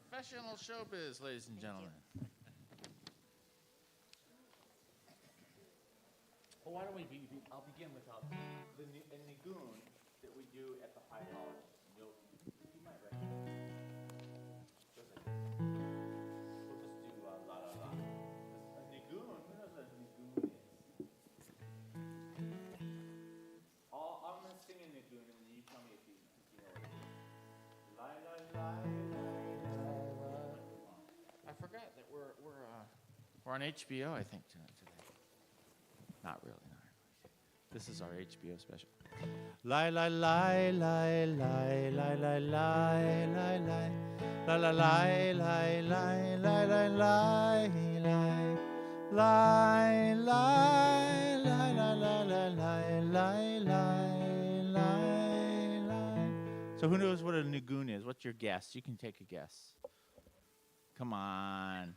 Professional showbiz, ladies and gentlemen. Well, why don't I'll begin with the nigun that we do at the high holidays. You might recognize it. We'll just do la la la. A nigun, who knows what a nigun is? I'm going to sing a nigun and then you tell me if you know what it is. La la la la la la. I forgot that we're on HBO, I think, today. Not really. This is our HBO special. Lie, lie, lie, lie, lie, lie, lie, lie, lie, lie, la la lie, lie, lie, lie, lie, lie, lie, lie, lie, lie, lie, lie, lie, lie, lie, lie. So who knows what a nigun is? What's your guess? You can take a guess. Come on.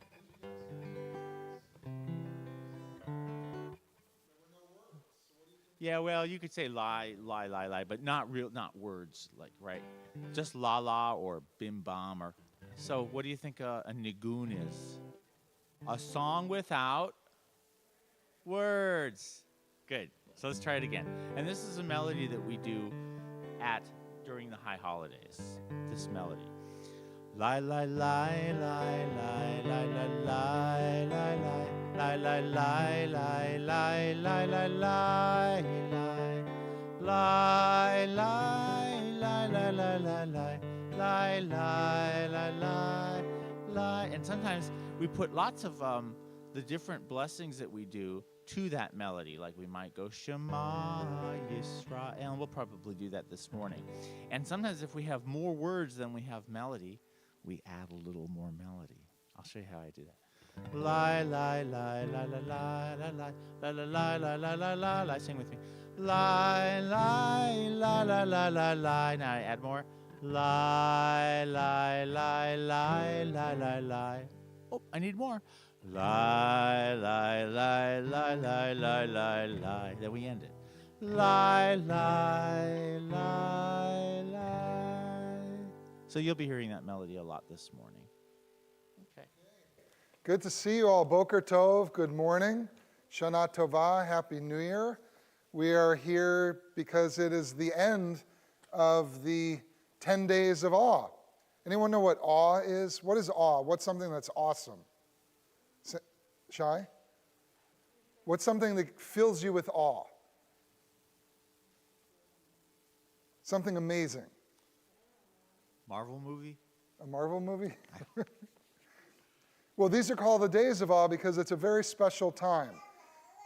Yeah, well, you could say lie, lie, lie, lie, but not words, like, right? Just la la or bim bam or. So, what do you think a nigun is? A song without words. Good. So let's try it again. And this is a melody that we do during the high holidays. This melody. Lie, lie, lie, lie, lie, lie, lie, lie, lie, lie. Lie, lie, lie, lie, lie, lie, lie, lie, lie, lie, lie, lie, lie, lie, lie, lie, lie, lie, lie. And sometimes we put lots of the different blessings that we do to that melody. Like we might go Shema Yisrael, and we'll probably do that this morning. And sometimes if we have more words than we have melody, we add a little more melody. I'll show you how I do that. Lie, lie, lie, lie, lie, lie, lie, lie, lie, lie, lie, lie, lie, lie, lie. Sing with me. Lie, lie, lie, lie, lie, lie, lie. Now I add more. Lie, lie, lie, lie, lie, lie, lie. Oh, I need more. Lie, lie, lie, lie, lie, lie, lie, lie. Then we end it. Lie, lie, lie, lie. So you'll be hearing that melody a lot this morning. Okay. Good to see you all. Boker Tov, good morning. Shana Tova, Happy New Year. We are here because it is the end of the 10 days of awe. Anyone know what awe is? What is awe? What's something that's awesome? Shai? What's something that fills you with awe? Something amazing. Marvel movie? A Marvel movie? Well, these are called the days of awe because it's a very special time.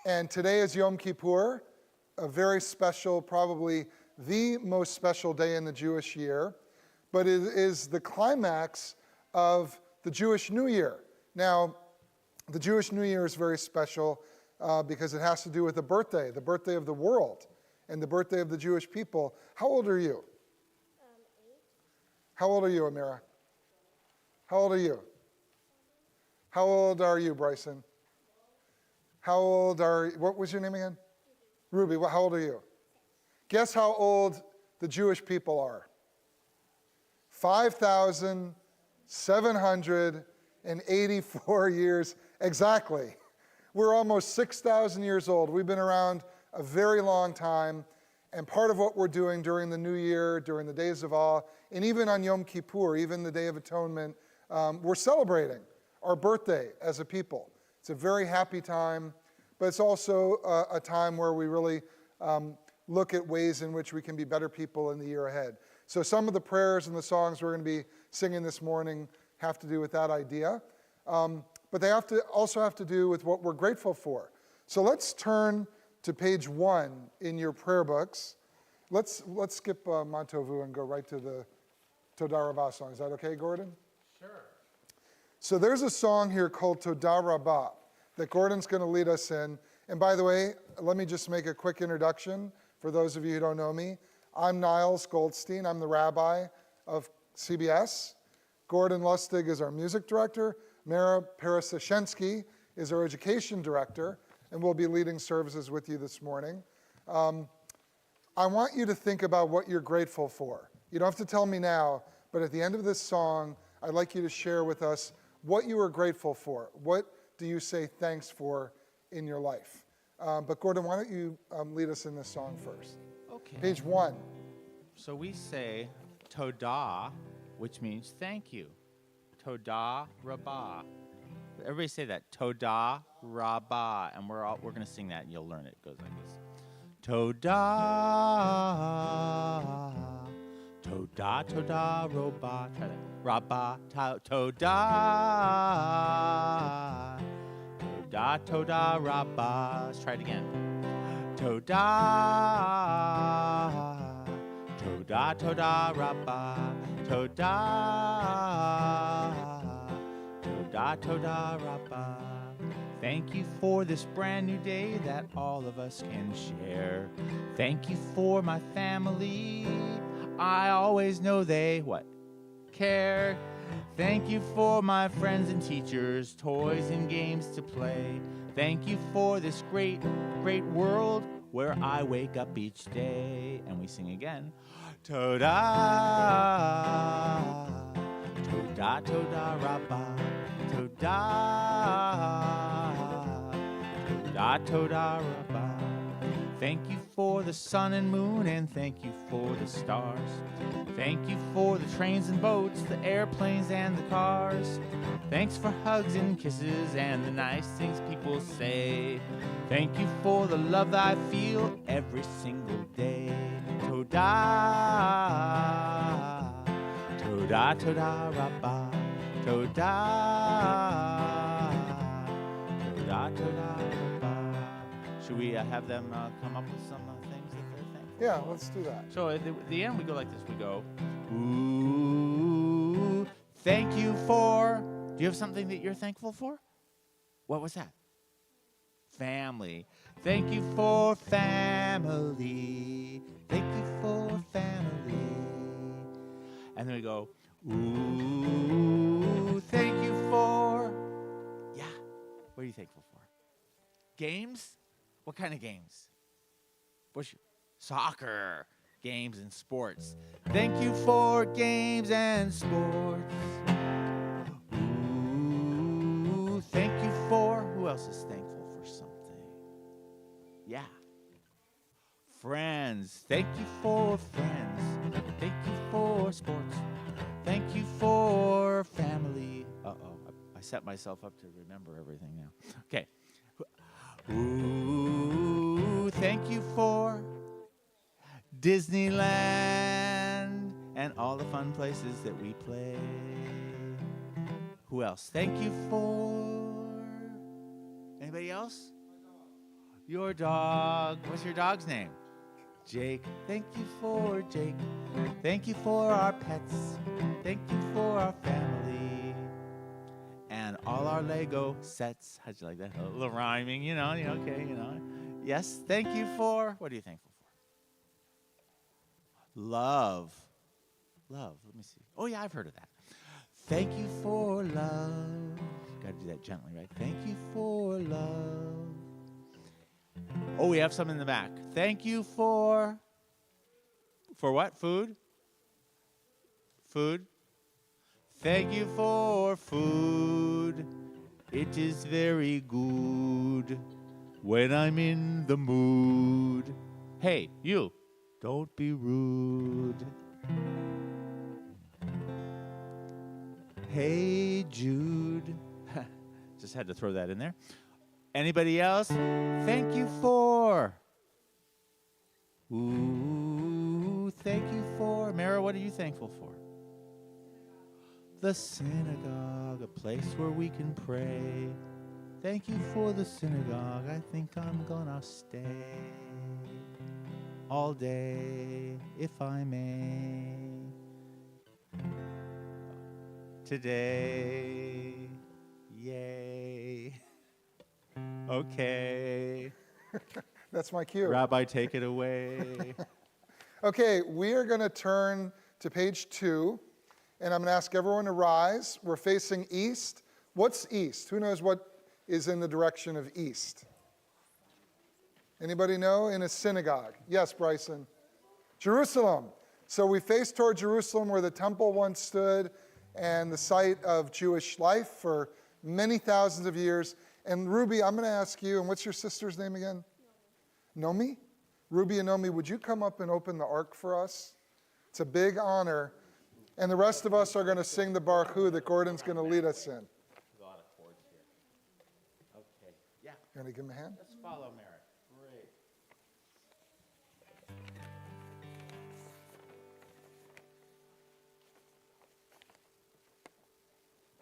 And today is Yom Kippur, a very special, probably the most special day in the Jewish year. But it is the climax of the Jewish New Year. Now, the Jewish New Year is very special because it has to do with the birthday of the world, and the birthday of the Jewish people. How old are you? 8. How old are you, Amira? How old are you? How old are you, Bryson? How old are you? What was your name again? Ruby. How old are you? Guess how old the Jewish people are? 5,784 years exactly. We're almost 6,000 years old. We've been around a very long time. And part of what we're doing during the New Year, during the days of awe, and even on Yom Kippur, even the Day of Atonement, we're celebrating our birthday as a people. It's a very happy time, but it's also a time where we really look at ways in which we can be better people in the year ahead. So some of the prayers and the songs we're going to be singing this morning have to do with that idea. But they also have to do with what we're grateful for. So let's turn to page 1 in your prayer books. Let's skip Mantovu and go right to the Todah Rabbah song. Is that okay, Gordon? Sure. So there's a song here called Todah Rabbah that Gordon's going to lead us in. And by the way, let me just make a quick introduction for those of you who don't know me. I'm Niles Goldstein. I'm the rabbi of CBS. Gordon Lustig is our music director. Mara Perasashensky is our education director, and we'll be leading services with you this morning. I want you to think about what you're grateful for. You don't have to tell me now, but at the end of this song, I'd like you to share with us what you are grateful for. What do you say thanks for in your life? But Gordon, why don't you lead us in this song first? Okay. Page 1. So we say Todah, which means thank you. Todah Rabbah. Everybody say that. Todah Rabbah. And we're going to sing that and you'll learn it. It goes like this. Todah. Todah, Todah, Rabbah. Try that. Rabbah, Todah. Todah, Todah, Rabbah. Let's try it again. Todah. Todah, Todah, Rabbah. Todah. Todah, Todah, Rabbah. Thank you for this brand new day that all of us can share. Thank you for my family. I always know they, care. Thank you for my friends and teachers, toys and games to play. Thank you for this great, great world where I wake up each day. And we sing again. Todah, Todah, Todah, Rabbah. Todah, Todah, Todah, Rabbah. Thank you for the sun and moon, and thank you for the stars. Thank you for the trains and boats, the airplanes and the cars. Thanks for hugs and kisses and the nice things people say. Thank you for the love that I feel every single day. Todah, Todah, Todah, Rabbah. Todah, Todah, Todah, Rabbah. Should we have them come up with some things that they're thankful Yeah, for? let's do that. So at the end, we go like this. We go, ooh, thank you for. Do you have something that you're thankful for? What was that? Family. Thank you for family. Thank you for family. And then we go, ooh, thank you for. Yeah. What are you thankful for? Games? What kind of games? Soccer. Games and sports. Thank you for games and sports. Ooh, thank you for. Who else is thankful for something? Yeah. Friends. Thank you for friends. Thank you for sports. Thank you for family. Uh-oh. I set myself up to remember everything now. Okay. Ooh, thank you for Disneyland and all the fun places that we play. Who else? Thank you for. Anybody else? Your dog. What's your dog's name? Jake. Thank you for Jake. Thank you for our pets. Thank you for our family. And all our Lego sets. How'd you like that? A little rhyming, okay. Yes, thank you for. What are you thankful for? Love. Love. Let me see. Oh, yeah, I've heard of that. Thank you for love. Got to do that gently, right? Thank you for love. Oh, we have some in the back. Thank you for. For what? Food? Food? Thank you for food. It is very good when I'm in the mood. Hey, you, don't be rude. Hey, Jude. Just had to throw that in there. Anybody else? Thank you for. Ooh, thank you for. Mara, what are you thankful for? The synagogue, a place where we can pray. Thank you for the synagogue. I think I'm gonna stay all day, if I may. Today, yay. Okay. That's my cue. Rabbi, take it away. Okay, we are going to turn to page 2, and I'm going to ask everyone to rise. We're facing east. What's east? Who knows what is in the direction of east? Anybody know? In a synagogue. Yes, Bryson. Jerusalem. So we face toward Jerusalem where the temple once stood, and the site of Jewish life for many thousands of years. And Ruby, I'm going to ask you, and what's your sister's name again? Nomi? Ruby and Nomi, would you come up and open the ark for us? It's a big honor. And the rest of us are going to sing the Baruch Hu that Gordon's going to lead us in. A lot of chords here. Okay. Yeah. You want to give him a hand? Let's follow Merrick. Great.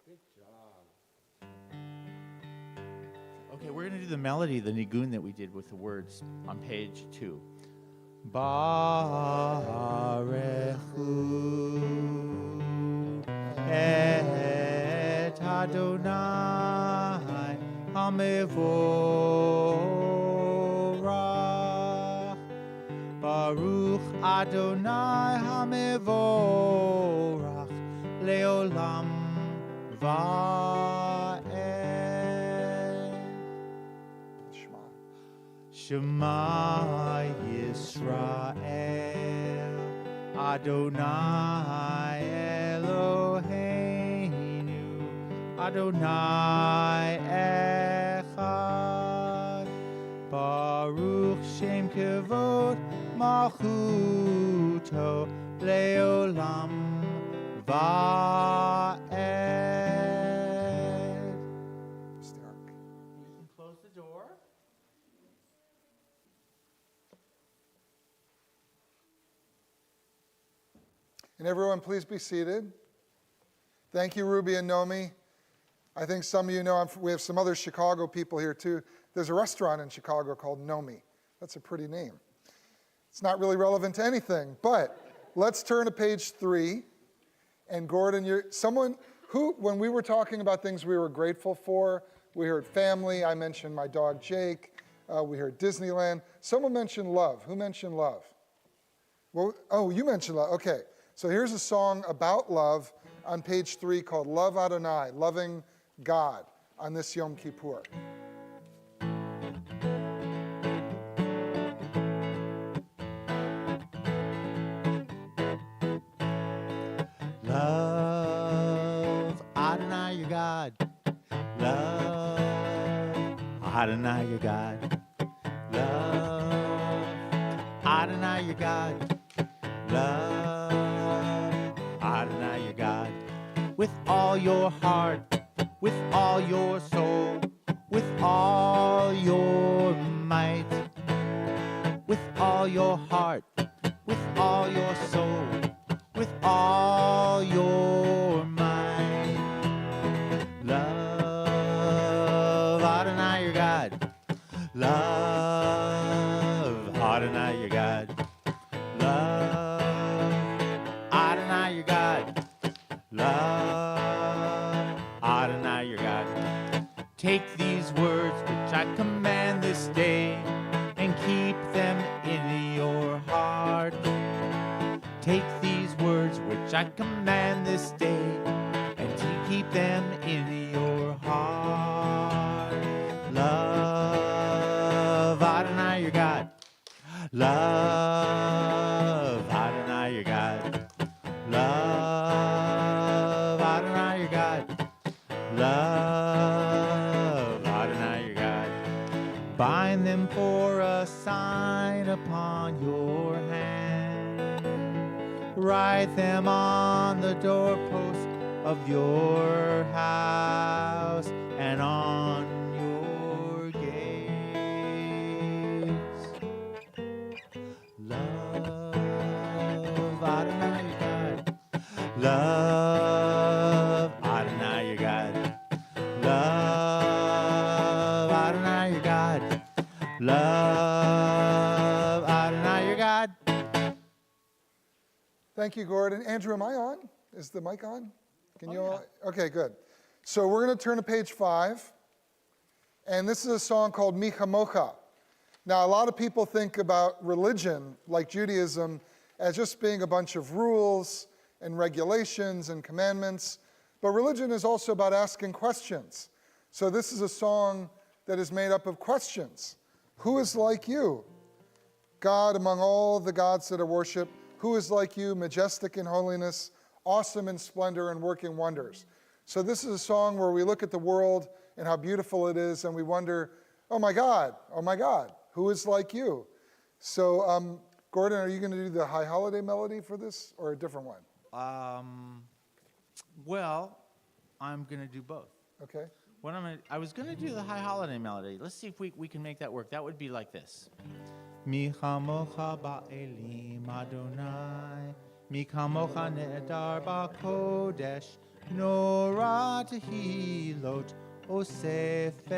Good job. Okay, we're going to do the melody, the nigun that we did with the words on page 2. Barechu et Adonai hamevorach. Baruch Adonai hamevorach leolam va'ed. Shema Yisrael, Adonai Eloheinu, Adonai Echad, Baruch Shem Kevod Malchuto Leolam Va'ed. You can close the door. And everyone, please be seated. Thank you, Ruby and Nomi. I think some of you know, we have some other Chicago people here too. There's a restaurant in Chicago called Nomi. That's a pretty name. It's not really relevant to anything, but let's turn to page 3. And Gordon, you're someone who, when we were talking about things we were grateful for, we heard family. I mentioned my dog Jake. We heard Disneyland. Someone mentioned love. Who mentioned love? Well, oh, you mentioned love. Okay. So here's a song about love on page 3 called Love Adonai, Loving God, on this Yom Kippur. Love Adonai your God. Love Adonai your God. Love Adonai your God. Love Adonai your God. With all your heart, with all your soul, with all your might. With all your heart, with all your soul, with all your might. Love Adonai your God. Love Adonai your God. Love Adonai your God. Love Adonai your God. Take these words which I command this day and keep them in your heart. Take these words which I command this day and to keep them in your heart. Love Adonai your God. Love Adonai your God. Love Adonai your God. Love Adonai your God. Bind them for a sign upon your hand. Write them on the doorpost of your house and on your gates. Love Adonai your God. Love Adonai your God. Love Adonai your God. Love Adonai your God. Thank you, Gordon. Andrew, am I on? Is the mic on? Can you all? Yeah. Okay, good. So we're going to turn to page 5. And this is a song called Mi Chamocha. Now, a lot of people think about religion, like Judaism, as just being a bunch of rules and regulations and commandments. But religion is also about asking questions. So this is a song that is made up of questions. Who is like you? God among all the gods that are worshipped. Who is like you, majestic in holiness, awesome in splendor and working wonders. So this is a song where we look at the world and how beautiful it is, and we wonder, oh my God, who is like you? So, Gordon, are you going to do the High Holiday melody for this, or a different one? Well, I'm going to do both. Okay. I was going to do the High Holiday melody. Let's see if we can make that work. That would be like this. Mi chamocha ba'elim Adonai, mi chamocha ne'edar ba'kodesh, nora tehilot osefele.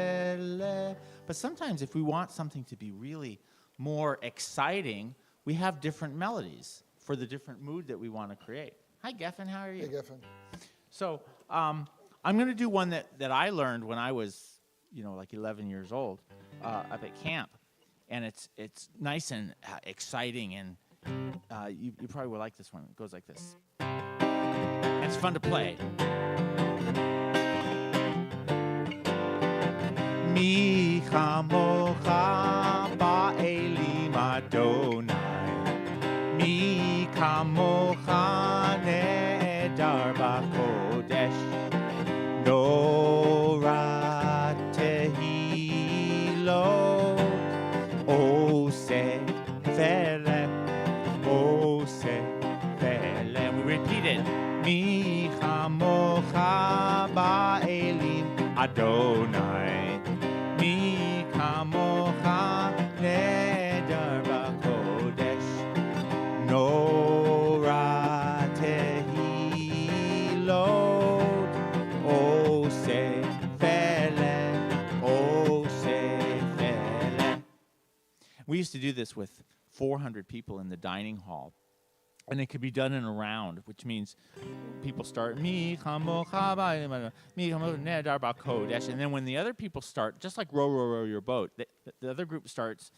But sometimes if we want something to be really more exciting, we have different melodies for the different mood that we want to create. Hi, Geffen, how are you? Hey, Geffen. So I'm going to do one that I learned when I was, like 11 years old up at camp. And it's nice and exciting, and you probably will like this one. It goes like this. And it's fun to play. Mi chamocha ba'elim Adonai, mi kamocha ne'edar ba'kodesh, nora tehilot osefele. We repeat it. Mi chamocha ba'elim Adonai, mi kamocha ne'edar ba'kodesh, nora tehilot osefele. We used to do this with 400 people in the dining hall. And it could be done in a round, which means people start, mi chamocha ba'elim, mi chamocha ne'edar ba'kodesh. And then when the other people start, just like row, row, row your boat, the other group starts,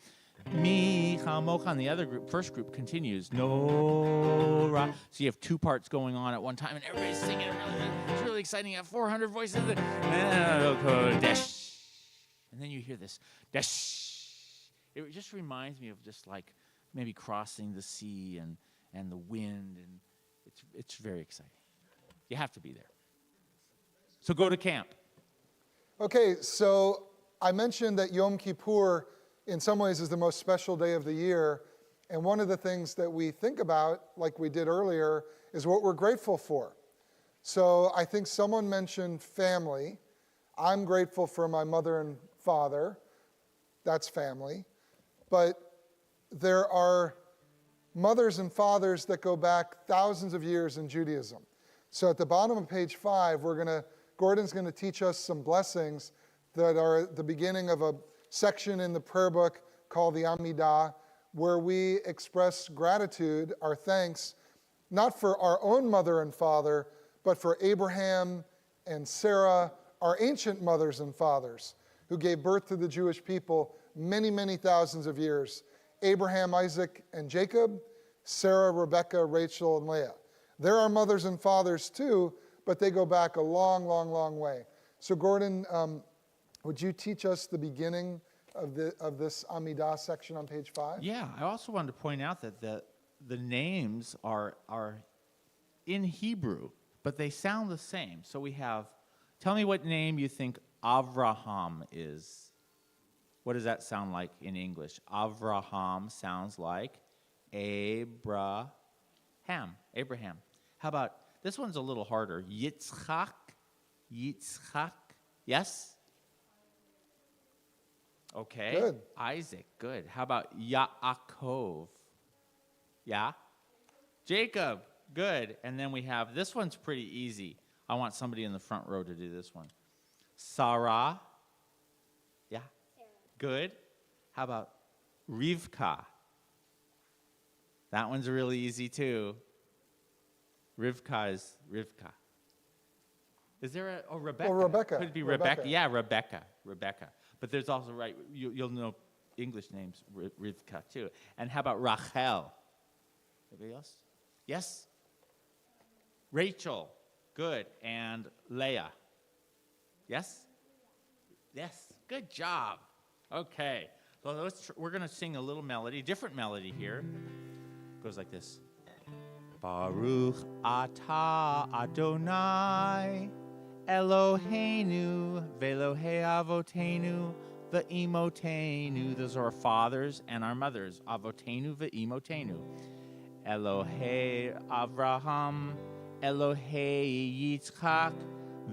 mi chamocha, and the other group, first group continues, nora. So you have two parts going on at one time, and everybody's singing. It's really exciting. You have 400 voices. And then you hear this, dash. It just reminds me of just like maybe crossing the sea and the wind, and it's very exciting. You have to be there. So go to camp. Okay, so I mentioned that Yom Kippur in some ways is the most special day of the year, and one of the things that we think about, like we did earlier, is what we're grateful for. So I think someone mentioned family. I'm grateful for my mother and father. That's family. But there are mothers and fathers that go back thousands of years in Judaism. So at the bottom of page 5, Gordon's going to teach us some blessings that are at the beginning of a section in the prayer book called the Amidah, where we express gratitude, our thanks, not for our own mother and father, but for Abraham and Sarah, our ancient mothers and fathers, who gave birth to the Jewish people many, many thousands of years. Abraham, Isaac, and Jacob, Sarah, Rebecca, Rachel, and Leah. They're our mothers and fathers too, but they go back a long, long, long way. So Gordon, would you teach us the beginning of this Amidah section on page 5? Yeah, I also wanted to point out that the names are in Hebrew, but they sound the same. So we have, tell me what name you think Avraham is. What does that sound like in English? Avraham sounds like Abraham. How about, this one's a little harder. Yitzchak. Yes? Okay. Good. Isaac, good. How about Yaakov? Yeah? Jacob, good. And then we have, this one's pretty easy. I want somebody in the front row to do this one. Sarah. Yeah? Good. How about Rivka? That one's really easy too. Rivka is Rivka. Is there Rebecca? Well, Rebecca. Could it be Rebecca? Yeah, Rebecca. But there's also, right, you'll know English names, Rivka too. And how about Rachel? Anybody else? Yes? Rachel. Good. And Leah. Yes? Yes. Good job. Okay. So we're going to sing a little melody, different melody here. It goes like this. Baruch atah Adonai Eloheinu ve'Elohei avotenu ve'imotenu. Those are our fathers and our mothers. Avotenu ve'imotenu. Elohei Avraham, Elohei Yitzchak,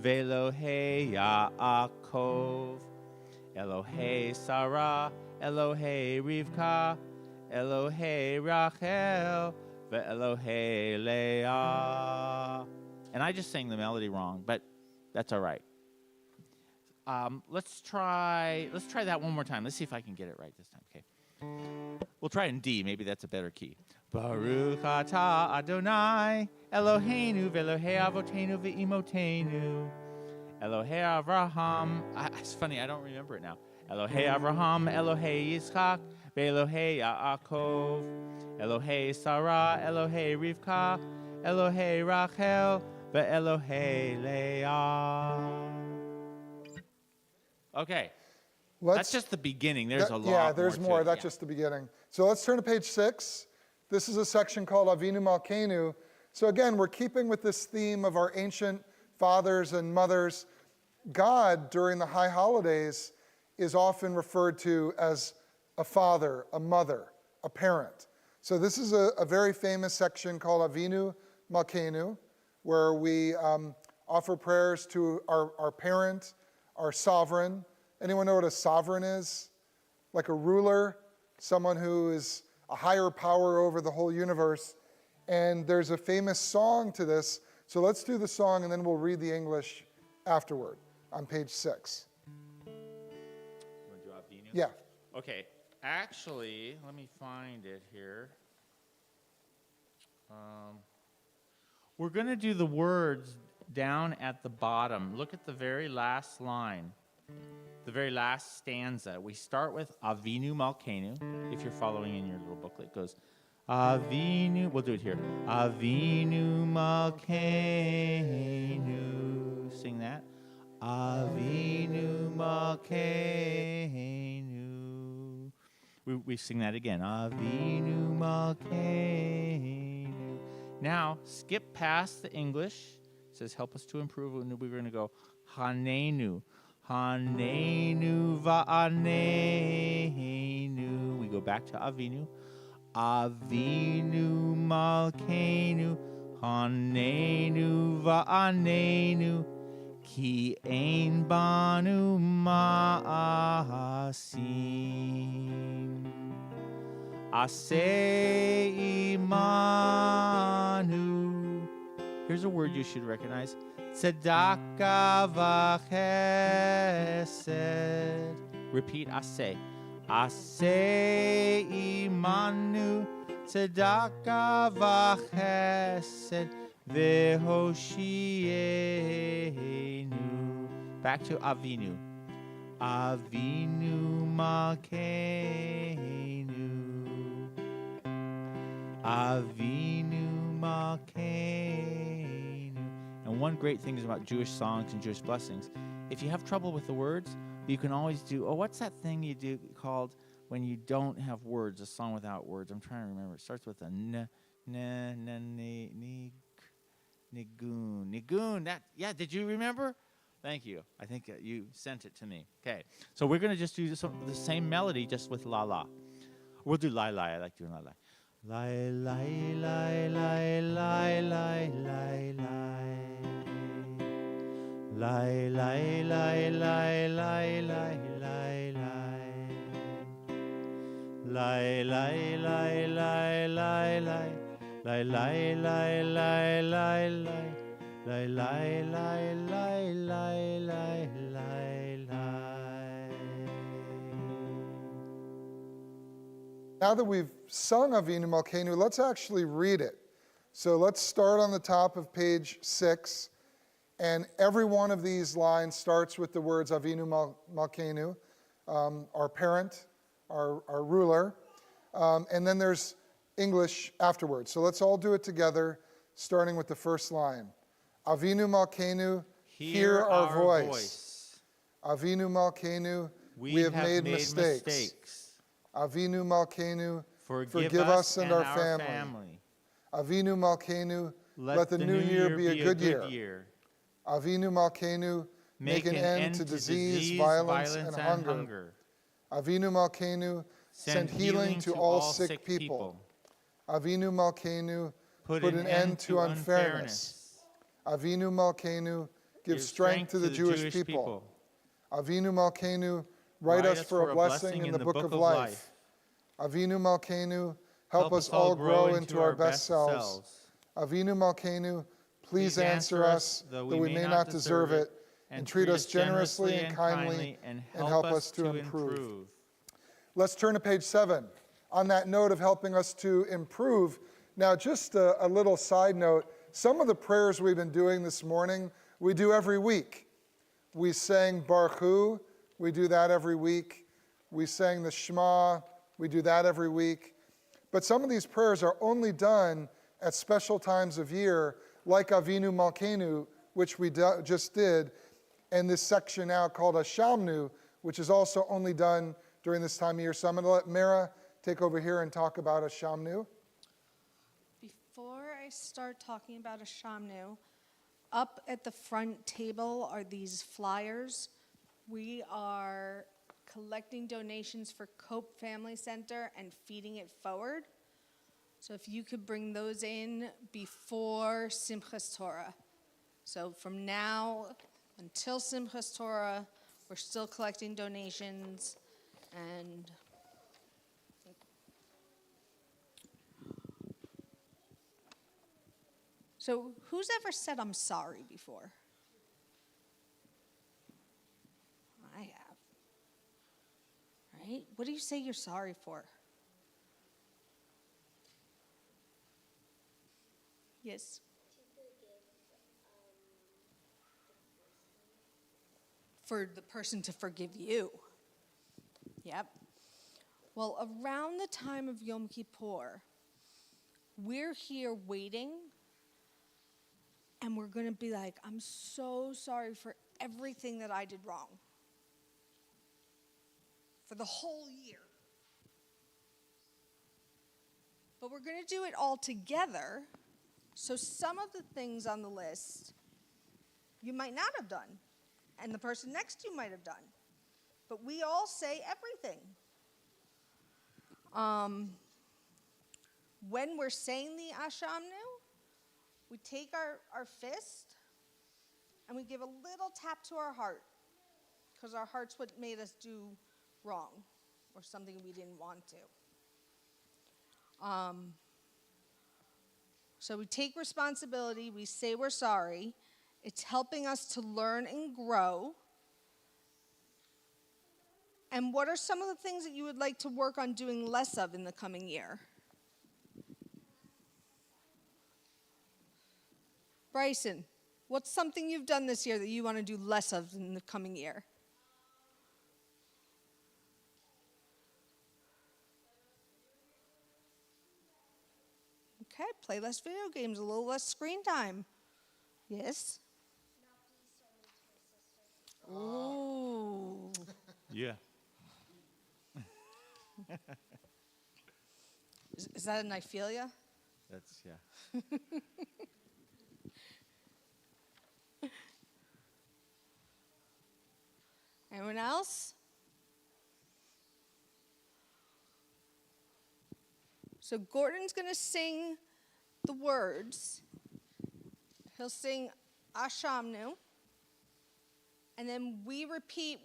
ve'Elohei Yaakov. Elohei Sarah, Elohei Rivka, Elohei Rachel, ve'Elohei Leah. And I just sang the melody wrong, but that's all right. Let's try that one more time. Let's see if I can get it right this time. Okay. We'll try in D. Maybe that's a better key. Baruch atah Adonai Eloheinu ve'Elohei avotenu ve'imotenu. Elohei Avraham. It's funny, I don't remember it now. Elohei Avraham, Elohei Yitzchak, ve'Elohei Yaakov. Elohei Sarah, Elohei Rivka, Elohei Rachel, ve'Elohei Leah. Okay. That's just the beginning. There's a lot more. Yeah, there's more. That's just the beginning. So let's turn to page 6. This is a section called Avinu Malkeinu. So again, we're keeping with this theme of our ancient fathers and mothers. God, during the high holidays, is often referred to as a father, a mother, a parent. So this is a very famous section called Avinu Malkeinu, where we offer prayers to our parent, our sovereign. Anyone know what a sovereign is? Like a ruler, someone who is a higher power over the whole universe. And there's a famous song to this. So let's do the song and then we'll read the English afterward on page 6. You want to do Avinu? Yeah. Okay. Actually, let me find it here. We're going to do the words down at the bottom. Look at the very last line. The very last stanza. We start with Avinu Malkeinu. If you're following in your little booklet, it goes Avinu. We'll do it here. Avinu Malkeinu. Sing that. Avinu Malkeinu. We sing that again. Avinu Malkeinu. Now skip past the English. It says help us to improve. And we're going to go Hanenu. Hanenu va'anenu. We go back to Avinu. Avinu Malkeinu. Hanenu va'anenu. Ki ein banu ma'asim. Aseh imanu. Here's a word you should recognize. Tzedakah v'chesed. Repeat aseh. Aseh imanu. Tzedakah v'chesed. V'hoshienu. Back to Avinu. Avinu Malkeinu. Avinu Malkeinu. And one great thing is about Jewish songs and Jewish blessings. If you have trouble with the words, you can always do, what's that thing you do called when you don't have words, a song without words? I'm trying to remember. It starts with a nigun. Nigun. Did you remember? Thank you. I think you sent it to me. Okay. So we're going to just do the same melody just with la la. We'll do la la. I like doing la la. La la la la la la la la. La la la la la la la la. La la la la la la. La la la la la la. La la la la la la la la. Now that we've sung Avinu Malkeinu, let's actually read it. So let's start on the top of page 6. And every one of these lines starts with the words Avinu Malkeinu, our parent, our ruler. And then there's English afterwards. So let's all do it together, starting with the first line. Avinu Malkeinu, hear our voice. Avinu Malkeinu, we have made mistakes. Avinu Malkeinu, forgive us and our family. Avinu Malkeinu, let the new year be a good year. Avinu Malkeinu, make an end to disease, violence, and hunger. Avinu Malkeinu, send healing to all sick people. Avinu Malkeinu, put an end to unfairness. Avinu Malkeinu, give strength to the Jewish people. Avinu Malkeinu, write us for a blessing in the book of life. Avinu Malkeinu, help us all grow into our best selves. Avinu Malkeinu, please answer us, though we may not deserve it, and treat us generously and kindly, and help us to improve. Let's turn to page 7. On that note of helping us to improve, now just a little side note, some of the prayers we've been doing this morning, we do every week. We sang Baruch Hu, we do that every week. We sang the Shema, we do that every week. But some of these prayers are only done at special times of year, like Avinu Malkeinu, which we just did, and this section now called Hashamnu, which is also only done during this time of year. So I'm going to let Mara take over here and talk about Hashamnu. Before I start talking about Hashamnu, up at the front table are these flyers. We are collecting donations for Cope Family Center and feeding it forward. So if you could bring those in before Simchas Torah. So from now until Simchas Torah, we're still collecting donations. And so who's ever said I'm sorry before? I have. Right? What do you say you're sorry for? Yes. For the person to forgive you. Yep. Well, around the time of Yom Kippur, we're here waiting, and we're going to be like, I'm so sorry for everything that I did wrong. For the whole year. But we're going to do it all together. So some of the things on the list you might not have done, and the person next to you might have done. But we all say everything. When we're saying the Hashamnu, we take our fist and we give a little tap to our heart, because our heart's what made us do wrong or something we didn't want to. So we take responsibility, we say we're sorry. It's helping us to learn and grow. And what are some of the things that you would like to work on doing less of in the coming year? Bryson, what's something you've done this year that you want to do less of in the coming year? Okay, play less video games, a little less screen time. Yes? Ooh. Yeah. Is that a Niphelia? That's, yeah. Anyone else? So Gordon's going to sing the words. He'll sing Ashamnu. And then we repeat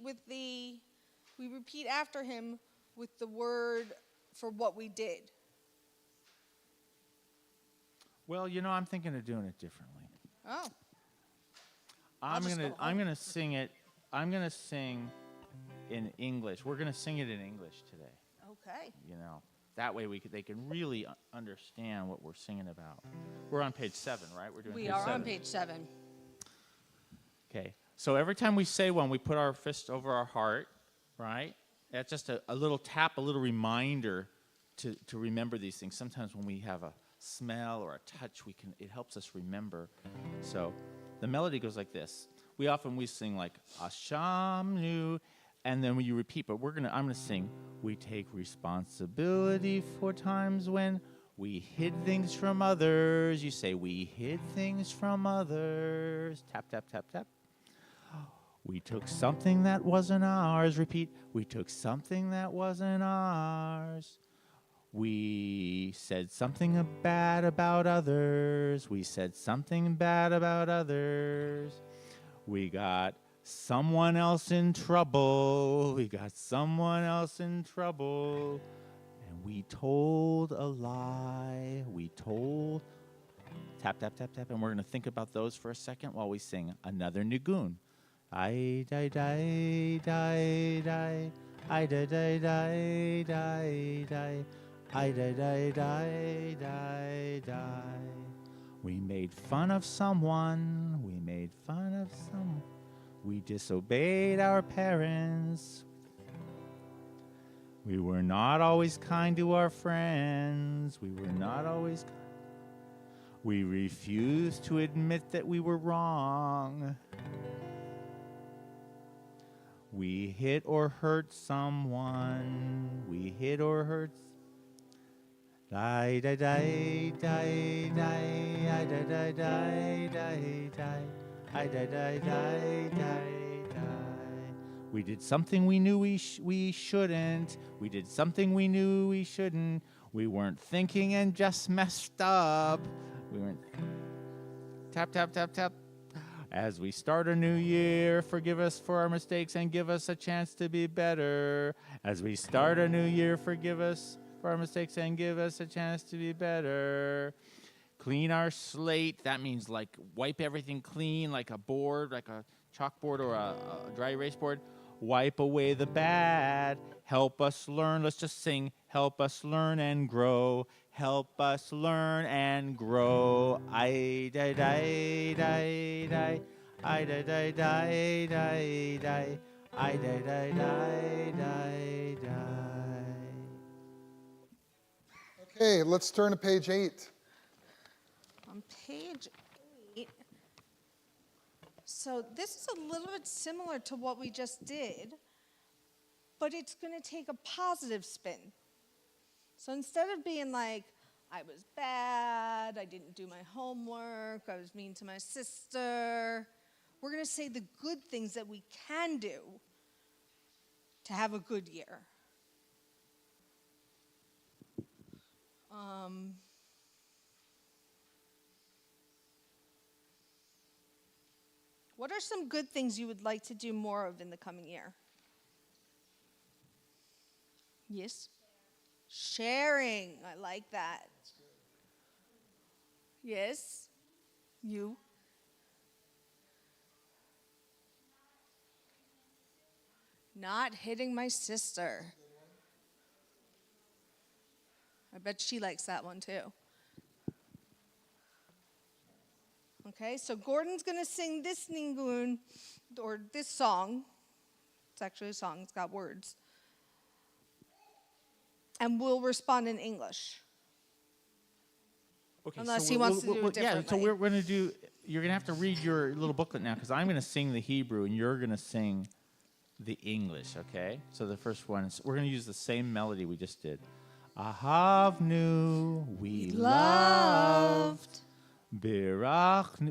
after him with the word for what we did. Well, I'm thinking of doing it differently. Oh. I'm gonna sing it. I'm gonna sing in English. We're gonna sing it in English today. Okay. That way they can really understand what we're singing about. We're on page 7, right? We are on page 7. Okay. So every time we say one, we put our fist over our heart, right? That's just a little tap, a little reminder to remember these things. Sometimes when we have a smell or a touch, it helps us remember. So the melody goes like this. We sing like Ashamnu, and then when you repeat, but I'm gonna sing, we take responsibility for times when We hid things from others. You say, we hid things from others. Tap, tap, tap, tap. We took something that wasn't ours. Repeat. We took something that wasn't ours. We said something bad about others. We said something bad about others. We got someone else in trouble. We got someone else in trouble. And we told a lie. We told. Tap, tap, tap, tap. And we're going to think about those for a second while we sing another nigun. I die, die, die, die. I die, die, die, die, die. I die, die, die, die, die. We made fun of someone. We made fun of someone. We disobeyed our parents. We were not always kind to our friends. We were not always kind. We refused to admit that we were wrong. We hit or hurt someone. We hit or hurt. Die, die, die, die, die. I die, die, die, die, die. I die, die, die, die, die. We did something we knew we shouldn't. We did something we knew we shouldn't. We weren't thinking and just messed up. We weren't. Tap, tap, tap, tap. As we start a new year, forgive us for our mistakes and give us a chance to be better. As we start a new year, forgive us for our mistakes and give us a chance to be better. Clean our slate. That means like wipe everything clean, like a board, like a chalkboard or a dry erase board. Wipe away the bad. Help us learn. Let's just sing. Help us learn and grow. Help us learn and grow. I die, die, die, die. I die, die, die, die, die. I die, die, die, die, die. Okay, let's turn to page 8. On page 8, so this is a little bit similar to what we just did, but it's going to take a positive spin. So instead of being like, I was bad, I didn't do my homework, I was mean to my sister, we're going to say the good things that we can do to have a good year. What are some good things you would like to do more of in the coming year? Yes? Sharing. I like that. Yes? You? Not hitting my sister. I bet she likes that one too. Okay, so Gordon's going to sing this ningun, or this song. It's actually a song, it's got words. And we'll respond in English. Okay, Unless so he wants to do it differently. Yeah, so we're going to do, you're going to have to read your little booklet now, because I'm going to sing the Hebrew, and you're going to sing the English, okay? So the first one, we're going to use the same melody we just did. Ahavnu, we loved. Berachnu,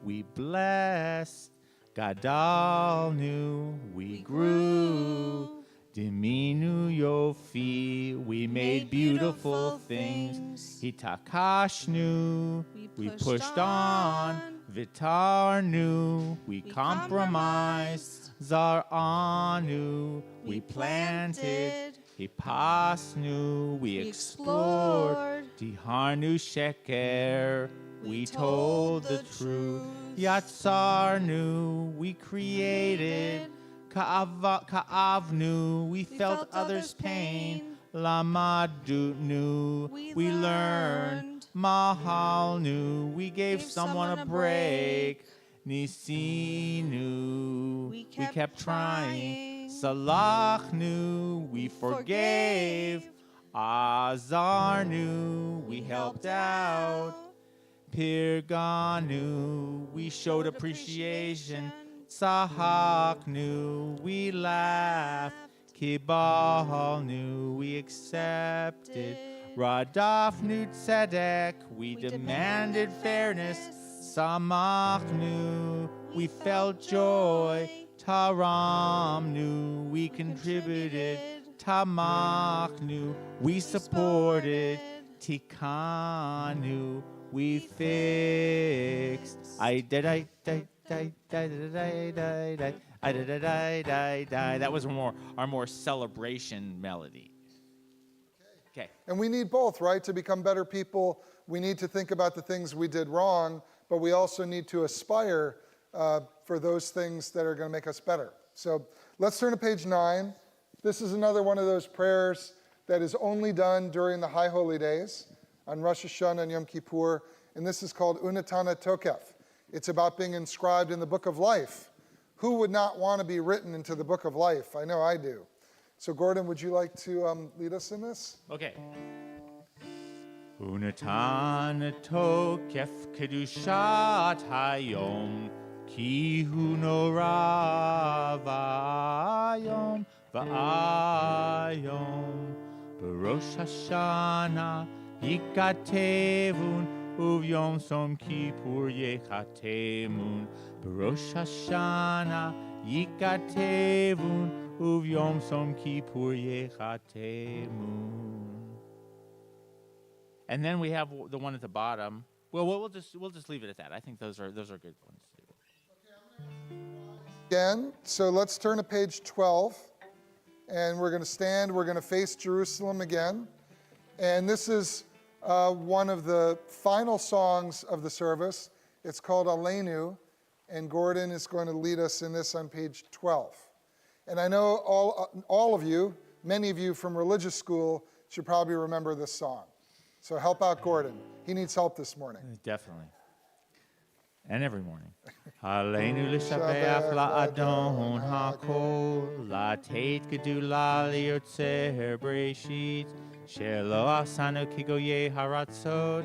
we blessed. Gadalnu, we grew. Diminu Yofi, we made beautiful things. Hitakashnu, we pushed on. Vitarnu, we compromised. Zaranu, we planted. Hipasnu, we explored. Tiharnu sheker, we told the truth. Yatsarnu, we created. Ka'avnu, we felt others' pain. Lamadunu, we learned. Mahalnu, we gave someone a break. Nisinu, we kept trying. Salachnu, we forgave. Azarnu, we helped out. Pirganu, we showed appreciation. Sahaknu, we laughed. Kibalnu, we accepted. Radafnu tzedek, we demanded fairness. Samachnu, we felt joy. Taramnu, we contributed. Tamachnu, we supported. Tikanu, we fixed. That was our more celebration melody. Okay. And we need both, right? To become better people, we need to think about the things we did wrong, but we also need to aspire for those things that are going to make us better. So let's turn to page 9. This is another one of those prayers that is only done during the High Holy Days, on Rosh Hashanah and Yom Kippur, and this is called Unatana Tokef. It's about being inscribed in the book of life. Who would not want to be written into the book of life? I know I do. So Gordon, would you like to lead us in this? Okay. Unatana Tokef Kedushat Hayom Ki hu nora vayom vayom B'Rosh Hashanah Yikatevun Uvyom Som Kippur Yechatemun B'Rosh Hashanah Yikatevun Uvyom Som Kippur Yechatemun. And then we have the one at the bottom. Well, we'll just leave it at that. I think those are good ones too. Again, so let's turn to page 12, and we're going to stand. We're going to face Jerusalem again, and this is one of the final songs of the service. It's called Aleinu, and Gordon is going to lead us in this on page 12. And I know all of you, many of you from religious school, should probably remember this song. So help out Gordon. He needs help this morning. Definitely. And every morning. Aleinu l'shabeach la'adon ha'kol, la'teit gedula li'yotzer b'reshit, shelo asanu kigoye haratzot,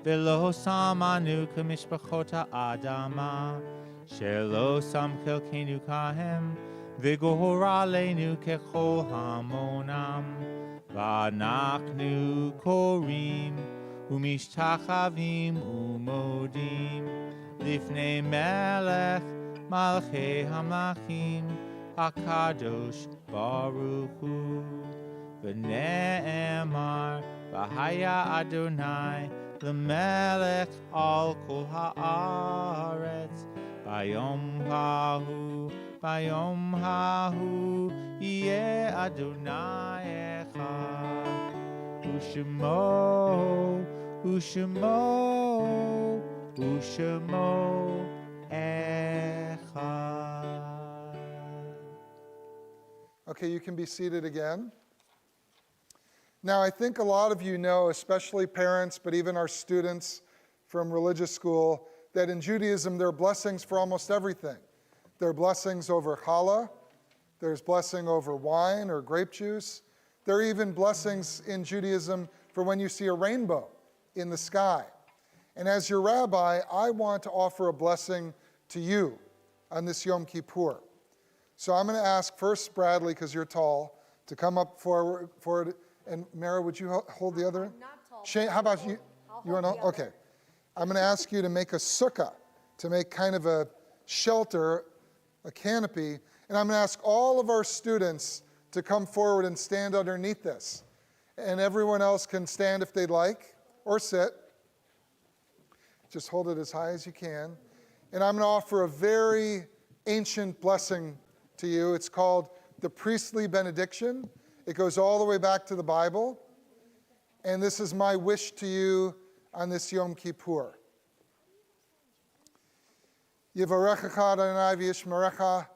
velo samanu k'mishpachot ha'adama, shelo sam chelkenu kahem, v'gohor aleinu kechol hamonam, v'anachnu korim, umishtachavim umodim, Lifnei melech malchei hamachim hakadosh baruch hu v'ne'emar v'haya Adonai l'melech al kol haaretz bayom hahu yeh Adonai echad u'shemo Ushemo Echad. Okay, you can be seated again. Now, I think a lot of you know, especially parents, but even our students from religious school, that in Judaism there are blessings for almost everything. There are blessings over challah. There's blessing over wine or grape juice. There are even blessings in Judaism for when you see a rainbow in the sky. And as your rabbi, I want to offer a blessing to you on this Yom Kippur. So I'm going to ask first Bradley, because you're tall, to come up forward. And Mara, would you hold the other? I'm not tall. Shane, how about you? You want to? Okay. I'm going to ask you to make a sukkah, to make kind of a shelter, a canopy. And I'm going to ask all of our students to come forward and stand underneath this. And everyone else can stand if they'd like, or sit. Just hold it as high as you can. And I'm going to offer a very ancient blessing to you. It's called the priestly benediction. It goes all the way back to the Bible. And this is my wish to you on this Yom Kippur. Yivarechecha Adonai v'yishmerecha.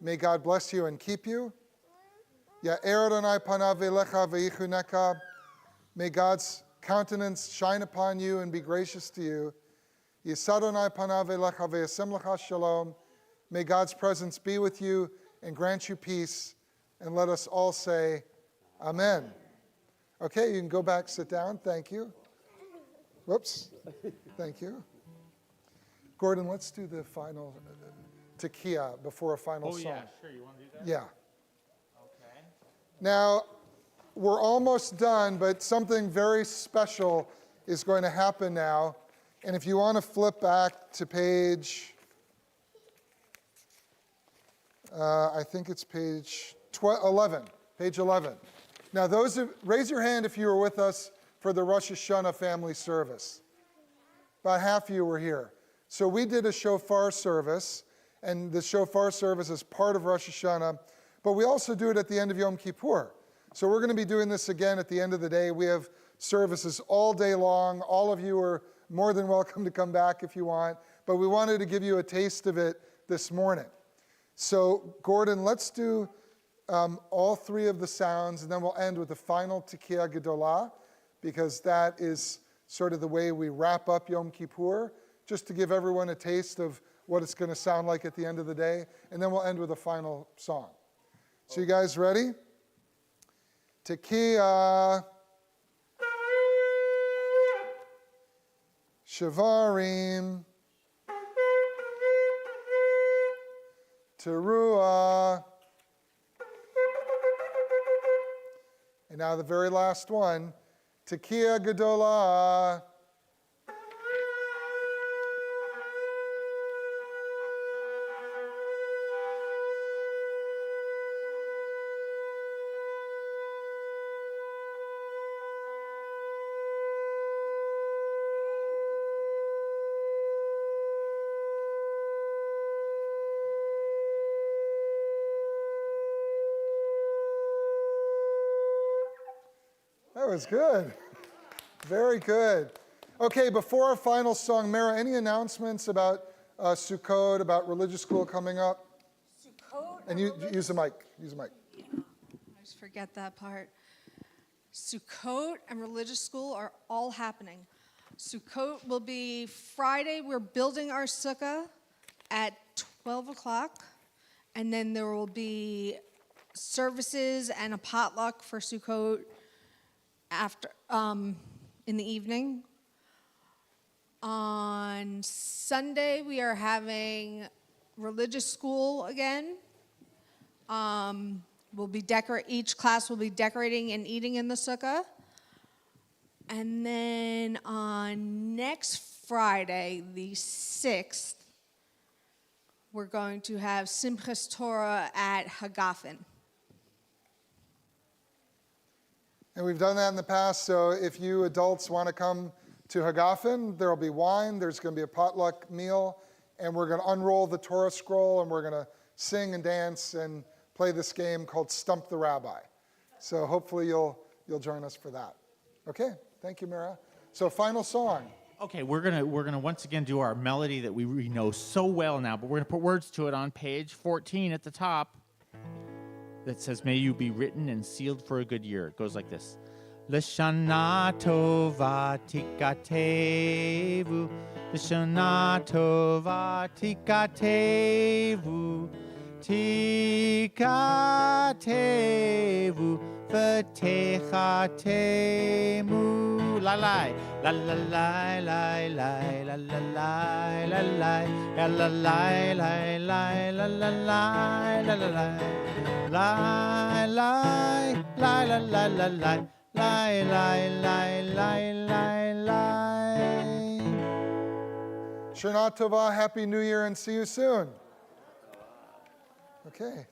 May God bless you and keep you. Ya'er Adonai panav v'elecha v'yichuneka. May God's countenance shine upon you and be gracious to you. Yisadonai panav elecha ve'yasem lecha shalom. May God's presence be with you and grant you peace. And let us all say, Amen. Okay, you can go back, sit down. Thank you. Whoops. Thank you. Gordon, let's do the final tekiah before a final song. Oh, yeah, sure. You want to do that? Yeah. Okay. Now, we're almost done, but something very special is going to happen now. And if you want to flip back to page, I think it's page 11, page 11. Now, raise your hand if you were with us for the Rosh Hashanah family service. About half of you were here. So we did a shofar service, and the shofar service is part of Rosh Hashanah, but we also do it at the end of Yom Kippur. So we're going to be doing this again at the end of the day. We have services all day long. All of you are more than welcome to come back if you want, but we wanted to give you a taste of it this morning. So Gordon, let's do all three of the sounds, and then we'll end with the final Tekiah Gedolah, because that is sort of the way we wrap up Yom Kippur, just to give everyone a taste of what it's going to sound like at the end of the day, and then we'll end with a final song. So you guys ready? Tekiah, Shavarim, Teruah, and now the very last one, Tekiah Gedolah. That was good. Very good. Okay, before our final song, Mara, any announcements about Sukkot, about religious school coming up? Sukkot. And you use the mic. Use the mic. Yeah, I always forget that part. Sukkot and religious school are all happening. Sukkot will be Friday. We're building our sukkah at 12 o'clock. And then there will be services and a potluck for Sukkot after in the evening. On Sunday, we are having religious school again. Each class will be decorating and eating in the sukkah. And then on next Friday, the 6th, we're going to have Simchas Torah at Hagafen. And we've done that in the past, so if you adults want to come to Hagafen, there will be wine, there's going to be a potluck meal, and we're going to unroll the Torah scroll, and we're going to sing and dance and play this game called Stump the Rabbi. So hopefully you'll join us for that. Okay, thank you, Mira. So final song. Okay, we're gonna once again do our melody that we know so well now, but we're gonna put words to it on page 14 at the top. That says, "May you be written and sealed for a good year." It goes like this: L'shana tova tikatevu, L'shana tova tikatevu, tikatevu v'techatemu. La la la la la la la la la la la la la la la la la la la la. Lie, lie, lie, lie, lie, lie, lie, lie, lie, lie, lie, lie, lie. Shana Tova, Happy New Year, and see you soon. Okay.